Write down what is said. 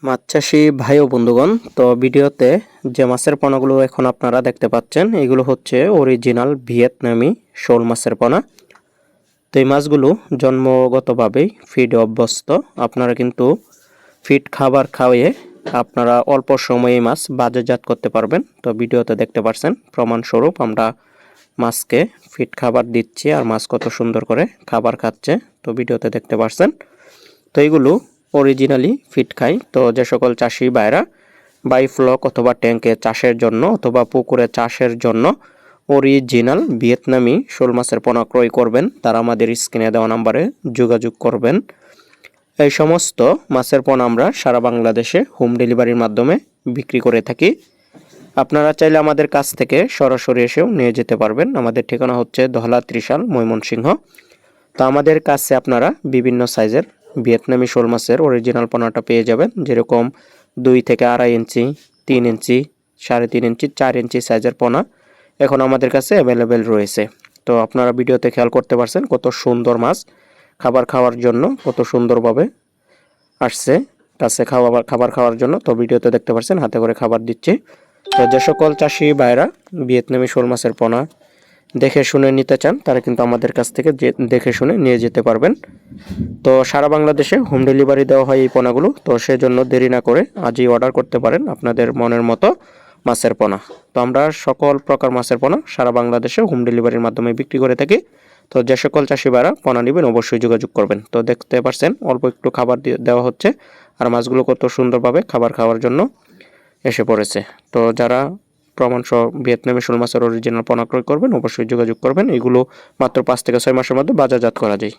মাছ চাষি ভাই ও বন্ধুগণ, তো ভিডিওতে যে মাছের পোনাগুলো এখন আপনারা দেখতে পাচ্ছেন এগুলো হচ্ছে অরিজিনাল ভিয়েতনামি শোল মাছের পোনা। তো এই মাছগুলো জন্মগতভাবেই ফিডে অভ্যস্ত। আপনারা কিন্তু ফিড খাবার খাওয়িয়ে আপনারা অল্প সময়ে মাছ বাজারজাত করতে পারবেন। তো ভিডিওতে দেখতে পাচ্ছেন প্রমাণস্বরূপ আমরা মাছকে ফিড খাবার দিচ্ছি আর মাছ কত সুন্দর করে খাবার খাচ্ছে। তো ভিডিওতে দেখতে পাচ্ছেন। তো এইগুলো অরিজিনালি ফিড খায়। তো যে সকল চাষি ভাইরা বাইফ্লক অথবা ট্যাঙ্কে চাষের জন্য অথবা পুকুরে চাষের জন্য অরিজিনাল ভিয়েতনামি শোল মাছের পোনা ক্রয় করবেন, তারা আমাদের স্ক্রিনে দেওয়া নাম্বারে যোগাযোগ করবেন। এই সমস্ত মাছের পোনা আমরা সারা বাংলাদেশে হোম ডেলিভারির মাধ্যমে বিক্রি করে থাকি। আপনারা চাইলে আমাদের কাছ থেকে সরাসরি এসেও নিয়ে যেতে পারবেন। আমাদের ঠিকানা হচ্ছে দহলা ত্রিশাল, ময়মনসিংহ। তো আমাদের কাছে আপনারা বিভিন্ন সাইজের ভিয়েতনামি শোল মাছের অরিজিনাল পোনাটা পেয়ে যাবেন, যেরকম 2 থেকে 2.5 ইঞ্চি, 3 ইঞ্চি, 3.5 ইঞ্চি, 4 ইঞ্চি সাইজের পোনা এখন আমাদের কাছে অ্যাভেলেবেল রয়েছে। তো আপনারা ভিডিওতে খেয়াল করতে পারছেন কত সুন্দর মাছ খাবার খাওয়ার জন্য কত সুন্দরভাবে আসছে কাছে খাবার খাওয়ার জন্য। তো ভিডিওতে দেখতে পাচ্ছেন হাতে করে খাবার দিচ্ছে। তো যে সকল চাষি ভাইরা ভিয়েতনামি শোল মাছের পোনা দেখে শুনে নিতে চান তারা কিন্তু আমাদের কাছ থেকে দেখে শুনে নিয়ে যেতে পারবেন। তো সারা বাংলাদেশে হোম ডেলিভারি দেওয়া হয় এই পোনাগুলো। তো সেজন্য দেরি না করে আজই অর্ডার করতে পারেন আপনাদের মনের মতো মাছের পোনা। তো আমরা সকল প্রকার মাছের পোনা সারা বাংলাদেশে হোম ডেলিভারির মাধ্যমে বিক্রি করে থাকি। তো যে সকল চাষি ভাইরা পোনা নেবেন অবশ্যই যোগাযোগ করবেন। তো দেখতে পাচ্ছেন অল্প একটু খাবার দেওয়া হচ্ছে আর মাছগুলো কত সুন্দরভাবে খাবার খাওয়ার জন্য এসে পড়েছে। তো যারা প্রমাণসহ ভিয়েতনামি শোল মাছের অরিজিনাল পোনা ক্রয় করবেন অবশ্যই যোগাযোগ করবেন। এগুলো মাত্র 5 থেকে 6 মাসের মধ্যে বাজারজাত করা যায়।